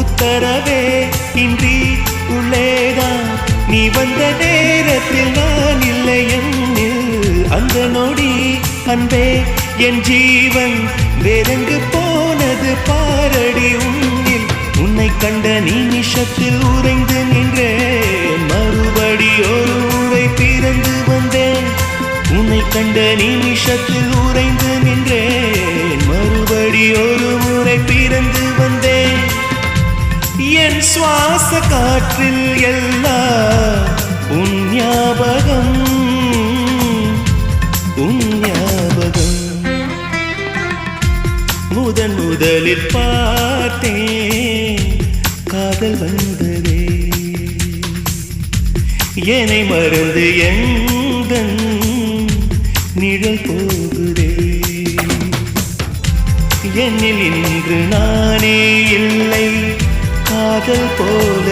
உத்தரவே இன்றி உள்ளேதான் நீ வந்த நேரத்தில் நான் இல்லை என்னில். அந்த நொடி அன்பே என் ஜீவன் வேறெங்கு போனது பாரடி உன்னில். உன்னை கண்ட நிமிஷத்தில் உறைந்து நின்றேன், மறுபடி ஒரு முறை பிறந்து வந்தேன். உன்னை கண்ட நிமிஷத்தில் உறைந்து நின்றேன், மறுபடி ஒரு முறை பிறந்து வந்தேன். என் சுவாச காற்றில் எல்லாம் உன் ஞாபகம், உன் ஞாபகம். முதலில் பார்த்தேன் காதல் வந்ததே, என்னை மறந்து எந்தன் நிழல் போகுதே. என்னில் இன்று நானே இல்லை, காதல் போல